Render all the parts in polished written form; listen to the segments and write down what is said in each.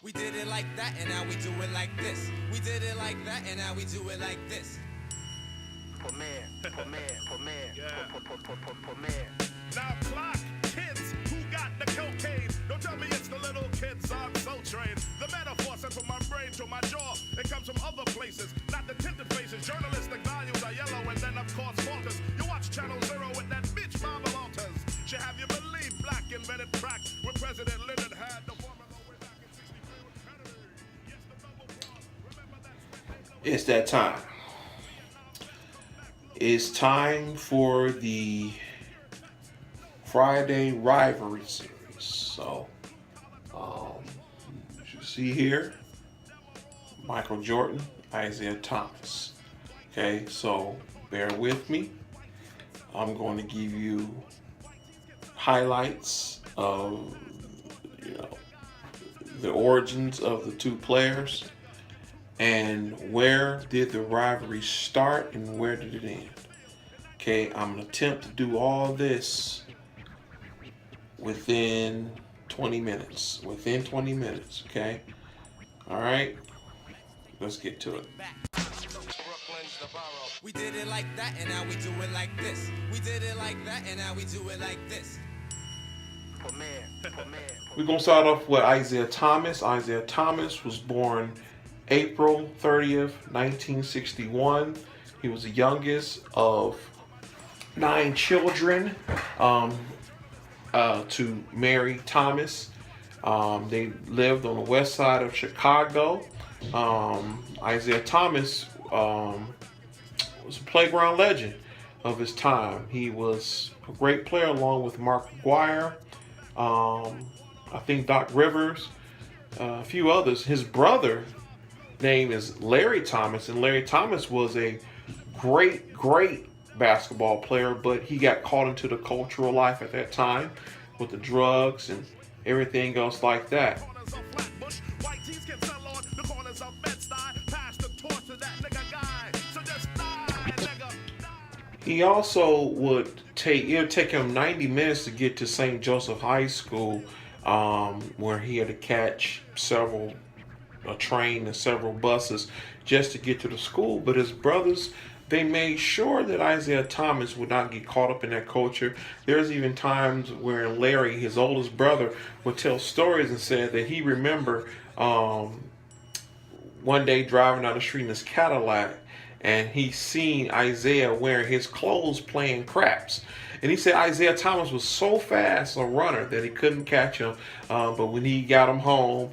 We did it like that, and now we do it like this. We did it like that, and now we do it like this. For man, for man, for man, for man. Now clock, kids who got the cocaine. Don't tell me it's the little kids on Soul Train. The metaphor sent from my brain to my jaw. It comes from other places, not the tinted faces. Journalistic values are yellow, and then of course falters. You watch Channel Zero with that bitch Marvel Alters. Should have you believe black invented crack when President Lyndon had the formula way back in 63. Yes, the double cross. Remember that. It's that time. It's time for the Friday Rivalry series. So, as you see here, Michael Jordan, Isaiah Thomas. Okay, so bear with me. I'm going to give you highlights of, the origins of the two players and where did the rivalry start and where did it end. Okay, I'm going to attempt to do all this within 20 minutes. Within 20 minutes, okay? All right, let's get to it. We did it like that, and now we do it like this. We did it like that, and now we do it like this. For man, for man. We're going to start off with Isaiah Thomas. Isaiah Thomas was born April 30th, 1961. He was the youngest of 9 children to Mary Thomas. They lived on the west side of Chicago. Isaiah Thomas was a playground legend of his time. He was a great player along with Mark McGuire, I think Doc Rivers, a few others. His brother name is Larry Thomas, and Larry Thomas was a great basketball player, but he got caught into the cultural life at that time with the drugs and everything else like that. He also would it would take him 90 minutes to get to St. Joseph High School, where he had to catch a train and several buses just to get to the school. But his brothers, they made sure that Isaiah Thomas would not get caught up in that culture. There's even times where Larry, his oldest brother, would tell stories and said that he remember one day driving down the street in his Cadillac, and he seen Isaiah wearing his clothes playing craps. And he said Isaiah Thomas was so fast a runner that he couldn't catch him. But when he got him home,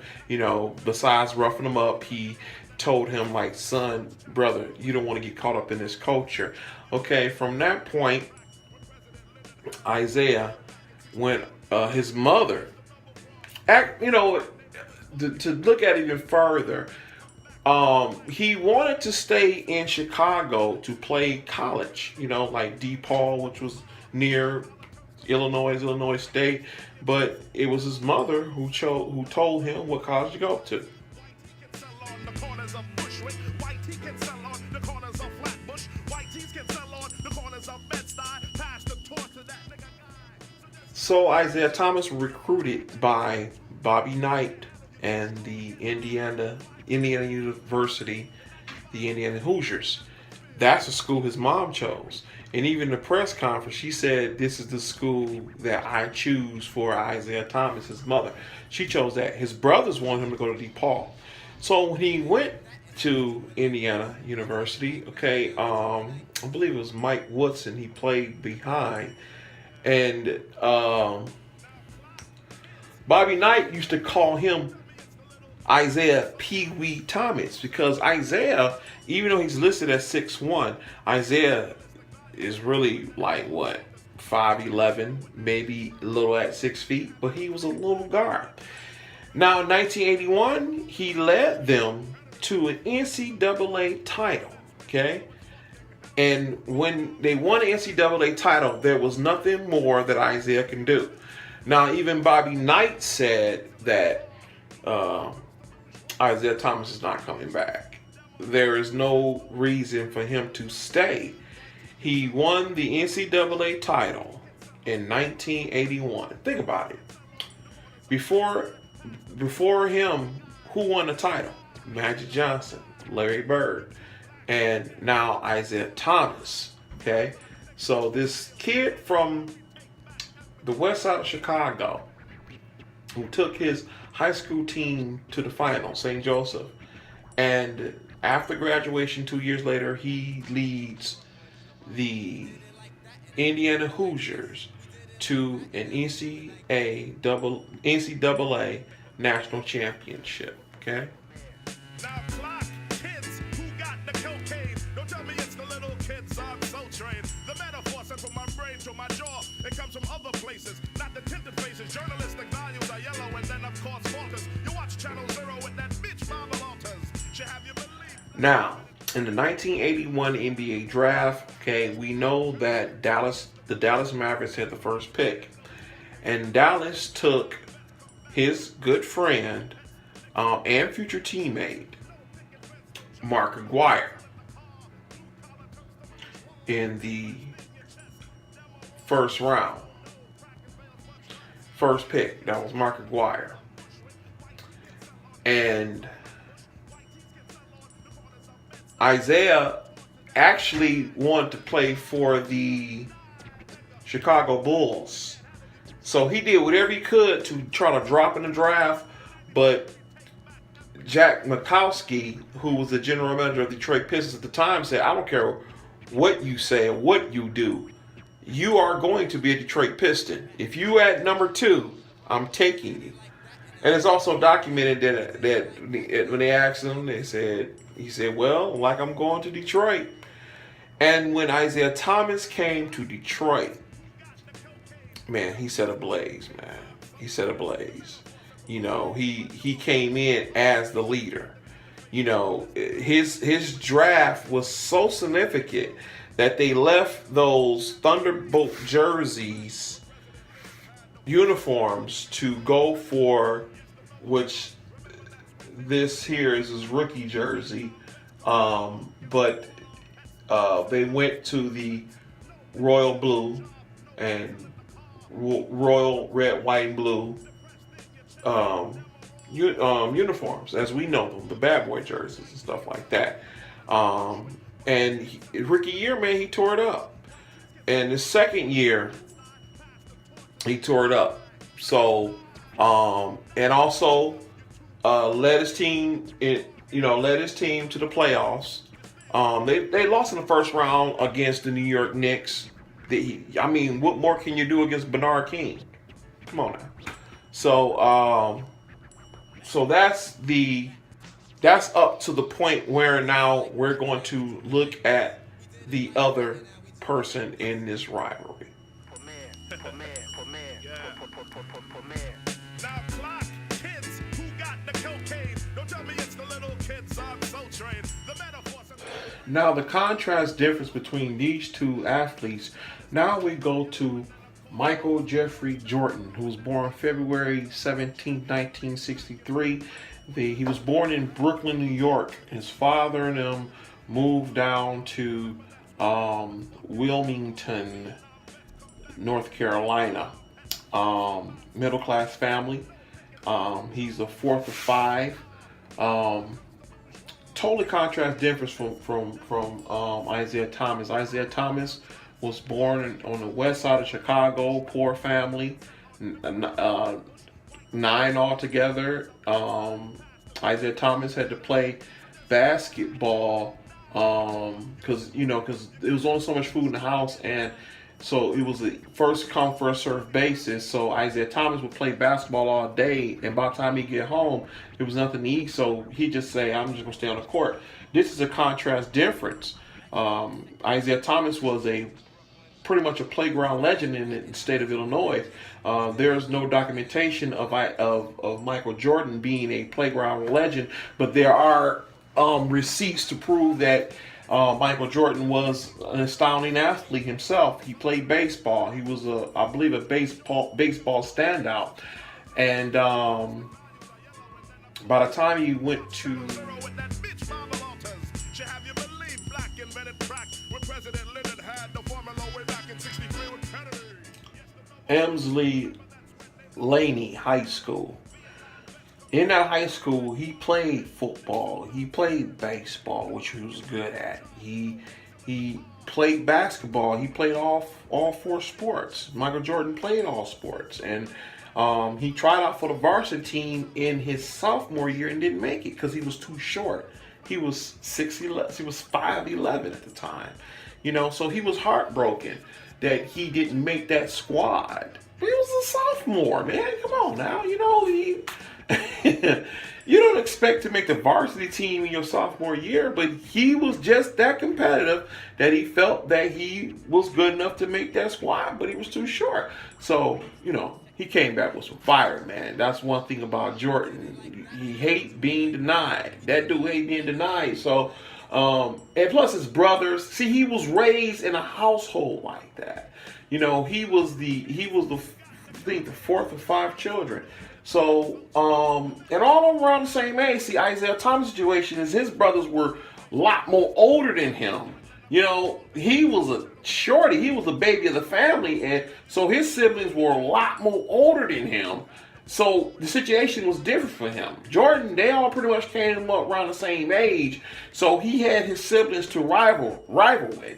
besides roughing him up, he told him, like, son, brother, you don't want to get caught up in this culture. Okay, from that point, Isaiah went, his mother, to look at it even further, he wanted to stay in Chicago to play college, like DePaul, which was near Illinois State, but it was his mother who told him what college to go to. So Isaiah Thomas was recruited by Bobby Knight and the Indiana University, the Indiana Hoosiers. That's the school his mom chose. And even in the press conference, she said, this is the school that I choose for Isaiah Thomas, his mother. She chose that. His brothers wanted him to go to DePaul. So when he went to Indiana University, I believe it was Mike Woodson he played behind. And Bobby Knight used to call him Isaiah Pee Wee Thomas, because Isaiah, even though he's listed as 6'1", Isaiah is really like 5'11", maybe a little at 6 feet, but he was a little guard. Now in 1981, he led them to an NCAA title, okay? And when they won the NCAA title, there was nothing more that Isaiah can do. Now even Bobby Knight said that Isaiah Thomas is not coming back. There is no reason for him to stay. He won the NCAA title in 1981. Think about it. Before before him, who won the title? Magic Johnson, Larry Bird, and now Isaiah Thomas. Okay, so this kid from the west side of Chicago, who took his high school team to the final, St. Joseph, and after graduation 2 years later, he leads the Indiana Hoosiers to an NCAA national championship. Okay. Now clock, kids who got the cocaine. Don't tell me it's the little kids on Soul Train. The metaphor sent from my brain to my jaw. It comes from other places, not the tinted faces. Journalistic values are yellow, and then of course falters. You watch Channel Zero with that bitch Mama Walters. Should have you believe. Now, in the 1981 NBA draft, okay, we know that the Dallas Mavericks had the first pick, and Dallas took his good friend and future teammate Mark Aguirre in the first round. First pick, that was Mark Aguirre. And Isaiah actually wanted to play for the Chicago Bulls. So he did whatever he could to try to drop in the draft, but Jack Mikowski, who was the general manager of the Detroit Pistons at the time, said, I don't care what you say or what you do. You are going to be a Detroit Piston. If you at number 2, I'm taking you. And it's also documented that when they asked him, he said, well, like I'm going to Detroit. And when Isaiah Thomas came to Detroit, man, he set ablaze, man. He set ablaze. You know, he came in as the leader. You know, his draft was so significant that they left those Thunderbolt jerseys, uniforms, to go for, which this here is his rookie jersey. But they went to the royal blue and royal red, white, and blue uniforms, as we know them, the bad boy jerseys and stuff like that. And rookie year, man, he tore it up. And his second year, he tore it up. So, and also led his team to the playoffs. They lost in the first round against the New York Knicks. What more can you do against Bernard King? Come on now. So that's up to the point where now we're going to look at the other person in this rivalry. Now clock, kids who got the cocaine. Don't tell me it's the little kids on Soul Train. The metaphor. Now the contrast difference between these two athletes. Now we go to Michael Jeffrey Jordan, who was born February 17, 1963. He was born in Brooklyn, New York. His father and him moved down to Wilmington, North Carolina. Middle class family. He's the fourth of 5. Totally contrast difference from Isaiah Thomas. Isaiah Thomas was born on the west side of Chicago, poor family, 9 altogether. Isaiah Thomas had to play basketball because there was only so much food in the house, and so it was a first come first served basis. So Isaiah Thomas would play basketball all day, and by the time he get home, there was nothing to eat. So he just say, "I'm just gonna stay on the court." This is a contrast difference. Isaiah Thomas was pretty much a playground legend in the state of Illinois. There is no documentation of Michael Jordan being a playground legend, but there are receipts to prove that Michael Jordan was an astounding athlete himself. He played baseball. He was I believe a baseball standout, and by the time he went to Emsley Laney High School, in that high school, he played football. He played baseball, which he was good at. He played basketball. He played all four sports. Michael Jordan played all sports, and he tried out for the varsity team in his sophomore year and didn't make it because he was too short. He was 6'11". He was 5'11" at the time. So he was heartbroken that he didn't make that squad. But he was a sophomore, man. Come on now. You don't expect to make the varsity team in your sophomore year, but he was just that competitive that he felt that he was good enough to make that squad, but he was too short. So, he came back with some fire, man. That's one thing about Jordan. He hate being denied. That dude hate being denied. So, and plus his brothers. See, he was raised in a household like that. He was the fourth of 5 children. So, and all around the same age. See, Isaiah Thomas' situation is his brothers were a lot more older than him. He was a shorty. He was the baby of the family. And so his siblings were a lot more older than him. So the situation was different for him. Jordan, they all pretty much came up around the same age. So he had his siblings to rival with.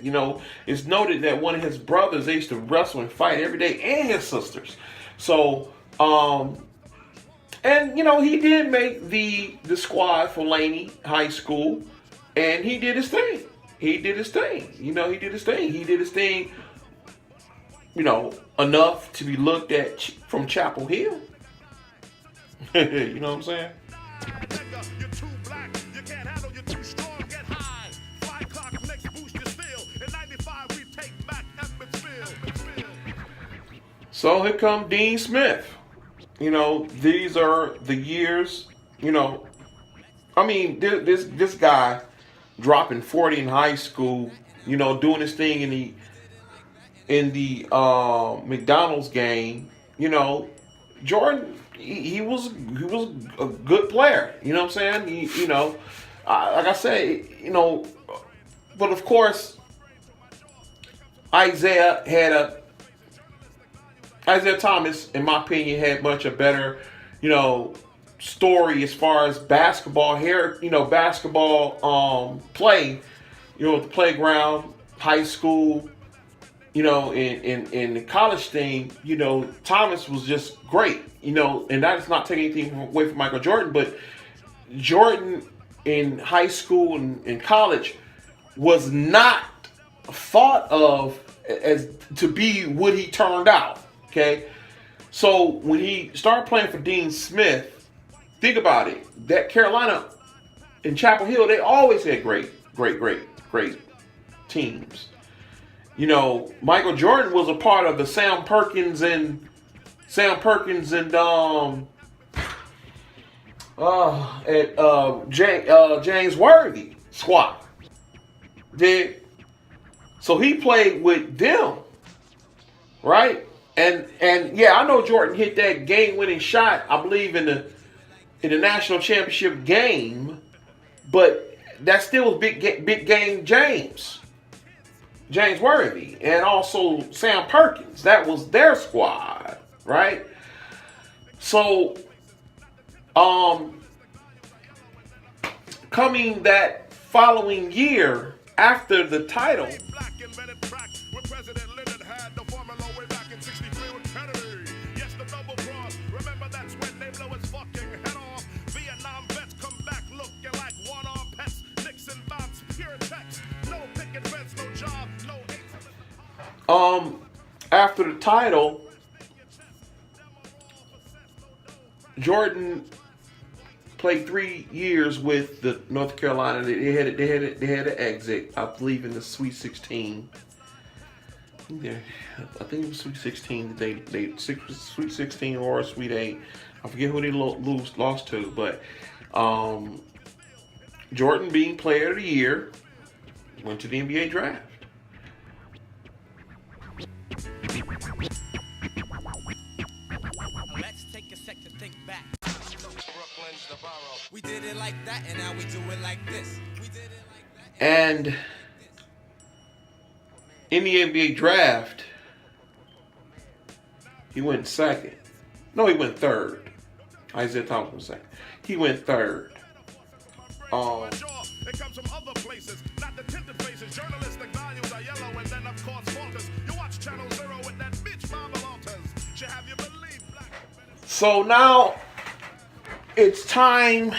It's noted that one of his brothers, they used to wrestle and fight every day, and his sisters. So, and he did make the squad for Laney High School, and he did his thing. He did his thing. He did his thing, enough to be looked at from Chapel Hill. You know what I'm saying? You're too black, you can't handle, you're too strong, get high. Fly clock, next boost your steel. In 95, we take back Emmetsville. So here come Dean Smith. These are the years, this guy dropping 40 in high school, doing his thing in the McDonald's game. Jordan, he was a good player. You know what I'm saying? Like I say, but of course, Isaiah Thomas, in my opinion, had much a better, story as far as basketball play, the playground, high school, in the college thing, Thomas was just great, and that's not taking anything away from Michael Jordan, but Jordan in high school and in college was not thought of as to be what he turned out. Okay, so when he started playing for Dean Smith, think about it. That Carolina and Chapel Hill, they always had great teams. Michael Jordan was a part of the Sam Perkins and James Worthy squad. So he played with them, right? And yeah, I know Jordan hit that game-winning shot, I believe, in the national championship game, but that still was big game James Worthy, and also Sam Perkins. That was their squad, right? So, coming that following year after the title. After the title, Jordan played 3 years with the North Carolina. They had an exit, I believe, in the Sweet 16. I think it was Sweet 16. Sweet 16 or Sweet 8. I forget who they lost to, but Jordan, being Player of the Year, went to the NBA draft. Let's take a sec to think back. Brooklyn's the borough. We did it like that, and now we do it like this. We did it like that. And in the NBA draft, he went second. No, he went third. Isaiah Thomas was second. He went third. It comes from other places, not the tinted faces. Journalistic values are yellow, and then of course falters. You watch Channel Zero with that bitch Marvel Alters. Should have you believe black. So now it's time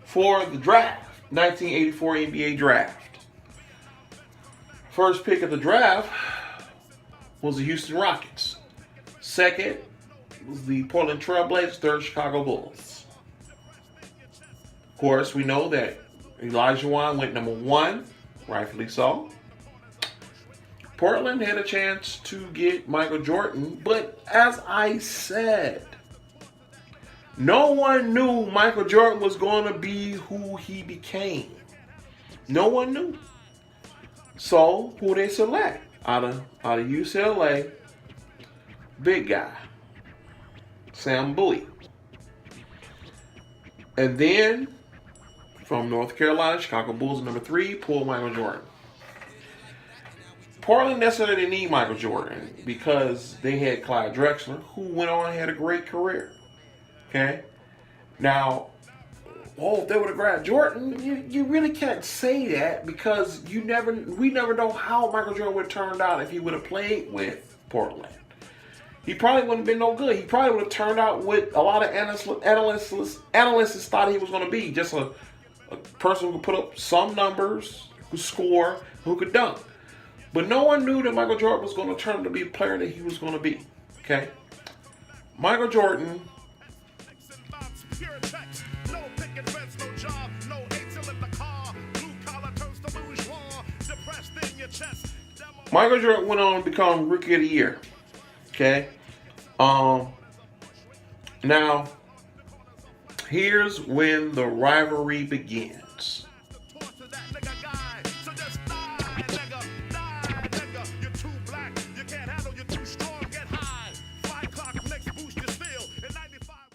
for the draft. 1984 NBA draft. First pick of the draft was the Houston Rockets. Second was the Portland Trail Blazers. Third, Chicago Bulls. Of course, we know that Elijah Wan went number 1, rightfully so. Portland had a chance to get Michael Jordan, but as I said, no one knew Michael Jordan was going to be who he became. No one knew. So, who they select? Out of UCLA, big guy, Sam Bowie. And then, from North Carolina, Chicago Bulls, number 3, pulled Michael Jordan. Portland necessarily didn't need Michael Jordan because they had Clyde Drexler, who went on and had a great career. Okay? Now, if they would have grabbed Jordan, you really can't say that because we never know how Michael Jordan would have turned out if he would have played with Portland. He probably wouldn't have been no good. He probably would have turned out what a lot of analysts thought he was going to be. Just a person who could put up some numbers, who score, who could dunk. But no one knew that Michael Jordan was going to turn out to be the player that he was going to be. Okay? Michael Jordan went on to become Rookie of the Year. Okay? Now, here's when the rivalry begins.